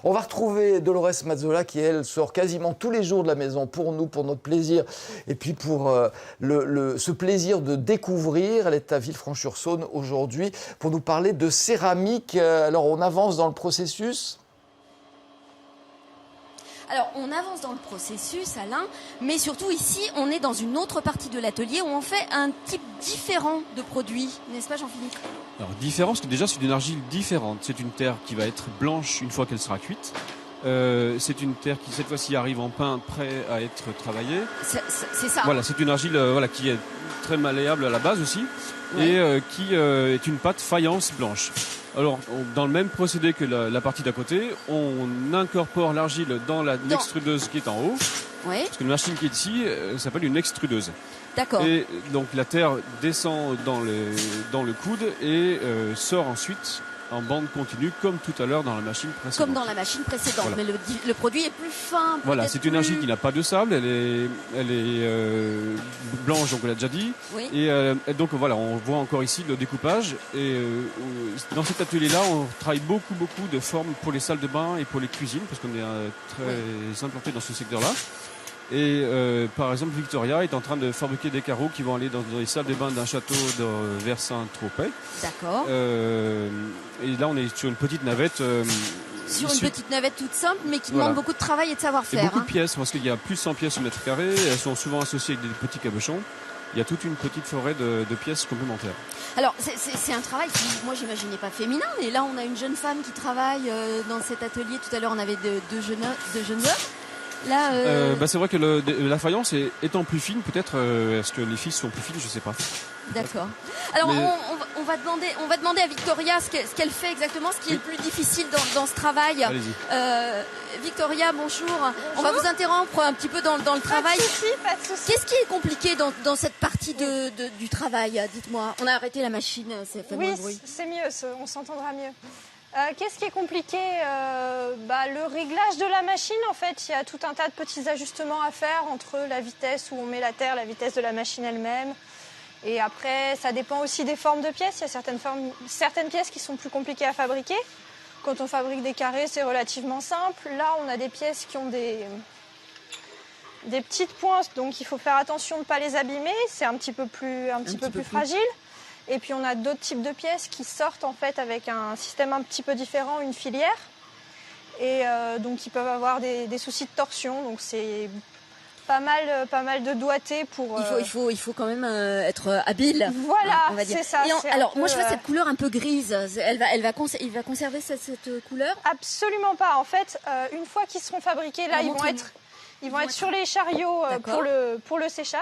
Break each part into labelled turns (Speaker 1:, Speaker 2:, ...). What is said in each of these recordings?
Speaker 1: On va retrouver Dolores Mazzola qui, elle, sort quasiment tous les jours de la maison pour nous, pour notre plaisir et puis pour ce plaisir de découvrir. Elle est à Villefranche-sur-Saône aujourd'hui pour nous parler de céramique. Alors, on avance dans le processus.
Speaker 2: Alors, on avance dans le processus, Alain, mais surtout ici, on est dans une autre partie de l'atelier où on fait un type différent de produit, n'est-ce pas Jean-Philippe?
Speaker 3: Alors, différent, parce que déjà, c'est une argile différente. C'est une terre qui va être blanche une fois qu'elle sera cuite. C'est une terre qui, cette fois-ci, arrive en pain, prêt à être travaillée.
Speaker 2: C'est ça.
Speaker 3: Voilà, c'est une argile qui est très malléable à la base aussi, ouais. Et qui est une pâte faïence blanche. Alors, dans le même procédé que la partie d'à côté, on incorpore l'argile dans l'extrudeuse qui est en haut.
Speaker 2: Oui.
Speaker 3: Parce que la machine qui est ici s'appelle une extrudeuse.
Speaker 2: D'accord.
Speaker 3: Et donc la terre descend dans le coude et sort ensuite en bande continue, comme tout à l'heure dans la machine précédente.
Speaker 2: Comme dans la machine précédente, voilà. Mais le produit est plus fin.
Speaker 3: Voilà, c'est une argile qui n'a pas de sable, elle est blanche, donc on l'a déjà dit.
Speaker 2: Oui.
Speaker 3: Et donc voilà, on voit encore ici le découpage. Et dans cet atelier-là, on travaille beaucoup de formes pour les salles de bain et pour les cuisines, parce qu'on est très implanté dans ce secteur-là. Et par exemple, Victoria est en train de fabriquer des carreaux qui vont aller dans les salles de bain d'un château vers Saint-Tropez.
Speaker 2: D'accord.
Speaker 3: Et là, on est sur une petite navette.
Speaker 2: Sur une petite navette toute simple, mais qui demande beaucoup de travail et de savoir-faire.
Speaker 3: Et beaucoup de pièces, parce qu'il y a plus de 100 pièces au mètre carré. Elles sont souvent associées avec des petits cabochons. Il y a toute une petite forêt de pièces complémentaires.
Speaker 2: Alors, c'est un travail qui, moi, j'imaginais pas féminin. Et là, on a une jeune femme qui travaille dans cet atelier. Tout à l'heure, on avait deux jeunes hommes. Là,
Speaker 3: c'est vrai que la faïence étant plus fine, peut-être est-ce que les filles sont plus fines, je sais pas.
Speaker 2: D'accord. Alors on va demander à Victoria ce qu'elle fait exactement, ce qui est le plus difficile dans ce travail.
Speaker 3: Allez-y.
Speaker 2: Victoria, bonjour. On va vous interrompre un petit peu dans le travail.
Speaker 4: Pas de souci.
Speaker 2: Qu'est-ce qui est compliqué dans cette partie du travail? Dites-moi. On a arrêté la machine, ça fait moins de bruit.
Speaker 4: Oui, c'est mieux, on s'entendra mieux. Qu'est-ce qui est compliqué? Le réglage de la machine, en fait, il y a tout un tas de petits ajustements à faire entre la vitesse où on met la terre, la vitesse de la machine elle-même. Et après, ça dépend aussi des formes de pièces. Il y a certaines pièces qui sont plus compliquées à fabriquer. Quand on fabrique des carrés, c'est relativement simple. Là, on a des pièces qui ont des petites pointes, donc il faut faire attention de ne pas les abîmer. C'est un petit peu plus fragile. Et puis on a d'autres types de pièces qui sortent en fait avec un système un petit peu différent, une filière. Et donc ils peuvent avoir des soucis de torsion. Donc c'est pas mal de doigté pour...
Speaker 2: Il faut quand même être habile.
Speaker 4: Voilà,
Speaker 2: on va dire.
Speaker 4: c'est ça.
Speaker 2: Alors moi je vois cette couleur un peu grise. Il va conserver cette couleur?
Speaker 4: Absolument pas. En fait, une fois qu'ils seront fabriqués, là ils vont être sur les chariots pour le séchage.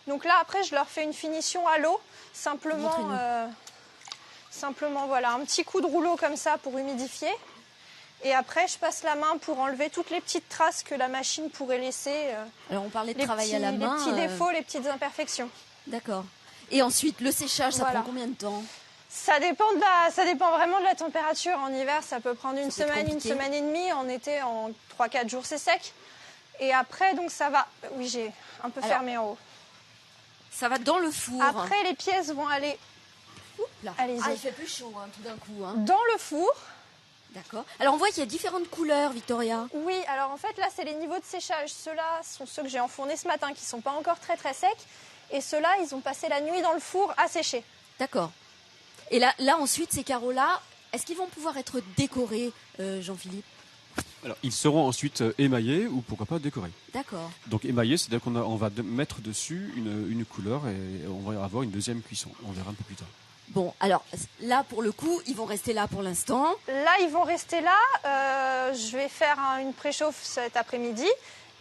Speaker 4: Donc là après je leur fais une finition à l'eau. Simplement voilà, un petit coup de rouleau comme ça pour humidifier. Et après, je passe la main pour enlever toutes les petites traces que la machine pourrait laisser.
Speaker 2: Alors, on parlait de travail à la main.
Speaker 4: Les petits défauts, les petites imperfections.
Speaker 2: D'accord. Et ensuite, le séchage, ça prend combien de temps?
Speaker 4: Ça dépend vraiment de la température. En hiver, ça peut prendre une semaine et demie. En été, en 3-4 jours, c'est sec. Et après, donc ça va... Oui, j'ai un peu fermé en haut.
Speaker 2: Ça va dans le four.
Speaker 4: Après, les pièces vont aller...
Speaker 2: Allez-y. Il fait plus chaud tout d'un coup.
Speaker 4: Dans le four.
Speaker 2: D'accord. Alors, on voit qu'il y a différentes couleurs, Victoria.
Speaker 4: Oui, alors en fait, là, c'est les niveaux de séchage. Ceux-là sont ceux que j'ai enfournés ce matin, qui ne sont pas encore très, très secs. Et ceux-là, ils ont passé la nuit dans le four à sécher.
Speaker 2: D'accord. Et là ensuite, ces carreaux-là, est-ce qu'ils vont pouvoir être décorés, Jean-Philippe?
Speaker 3: Alors, ils seront ensuite émaillés ou pourquoi pas décorés.
Speaker 2: D'accord.
Speaker 3: Donc émaillés, c'est-à-dire qu'on va mettre dessus une couleur et on va avoir une deuxième cuisson. On verra un peu plus tard.
Speaker 2: Bon, alors là, pour le coup, ils vont rester là pour l'instant.
Speaker 4: Là, ils vont rester là. Je vais faire une préchauffe cet après-midi.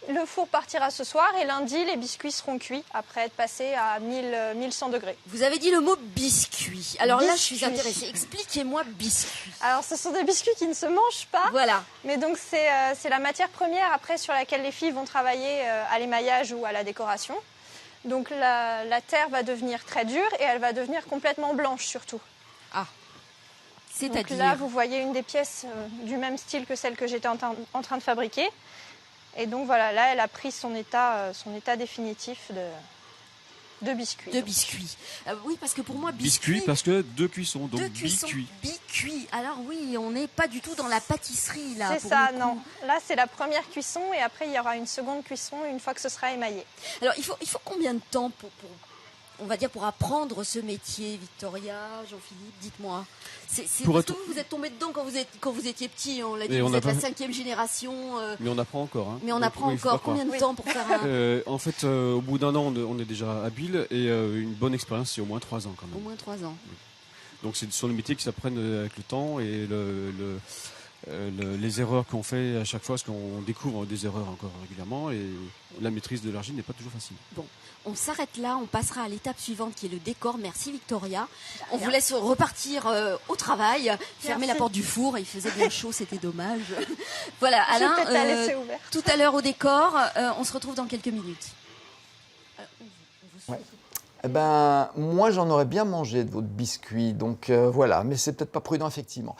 Speaker 4: Le four partira ce soir et lundi, les biscuits seront cuits après être passés à 1100 degrés.
Speaker 2: Vous avez dit le mot biscuit. Alors là, je suis intéressée. Expliquez-moi biscuit.
Speaker 4: Alors, ce sont des biscuits qui ne se mangent pas.
Speaker 2: Voilà.
Speaker 4: Mais donc, c'est la matière première après sur laquelle les filles vont travailler à l'émaillage ou à la décoration. Donc, la terre va devenir très dure et elle va devenir complètement blanche surtout.
Speaker 2: Ah. C'est-à-dire...
Speaker 4: Donc là, vous voyez une des pièces du même style que celle que j'étais en train de fabriquer. Et donc voilà, là, elle a pris son état définitif 2 biscuits.
Speaker 2: 2 biscuits. Oui, parce que pour moi,
Speaker 3: Biscuit parce que 2 cuissons, donc
Speaker 2: 2 cuissons.
Speaker 3: bicuit.
Speaker 2: Bicuit. Alors oui, on n'est pas du tout dans la pâtisserie là.
Speaker 4: C'est
Speaker 2: pour
Speaker 4: ça,
Speaker 2: le coup.
Speaker 4: non. Là, c'est la première cuisson et après, il y aura une seconde cuisson une fois que ce sera émaillé.
Speaker 2: Alors il faut combien de temps on va dire pour apprendre ce métier, Victoria, Jean-Philippe, dites-moi. C'est
Speaker 3: Pour
Speaker 2: parce
Speaker 3: être-
Speaker 2: que vous êtes tombé dedans quand vous étiez petit, on l'a dit,
Speaker 3: Et
Speaker 2: vous
Speaker 3: on a
Speaker 2: êtes la
Speaker 3: pas-
Speaker 2: 5e génération.
Speaker 3: Mais on apprend encore. Hein.
Speaker 2: Mais on
Speaker 3: Donc,
Speaker 2: apprend
Speaker 3: oui, faut
Speaker 2: encore
Speaker 3: pas croire.
Speaker 2: combien de
Speaker 4: Oui.
Speaker 2: temps pour faire un...
Speaker 3: En fait, au bout d'un an, on est déjà habile et une bonne expérience, c'est au moins 3 ans quand
Speaker 2: Au
Speaker 3: même.
Speaker 2: moins 3 ans.
Speaker 3: Donc c'est sur le métier qui s'apprennent avec le temps et les erreurs qu'on fait à chaque fois, parce qu'on découvre des erreurs encore régulièrement et la maîtrise de l'argile n'est pas toujours facile.
Speaker 2: Bon, on s'arrête là, on passera à l'étape suivante qui est le décor. Merci Victoria. On vous laisse repartir au travail, fermer la porte du four. Il faisait bien chaud, c'était dommage. Voilà,
Speaker 4: Je vais
Speaker 2: Alain,
Speaker 4: peut-être la laisser ouverte.
Speaker 2: tout à l'heure au décor, on se retrouve dans quelques minutes.
Speaker 1: Eh ben, moi, j'en aurais bien mangé de votre biscuit, donc voilà, mais c'est peut-être pas prudent, effectivement.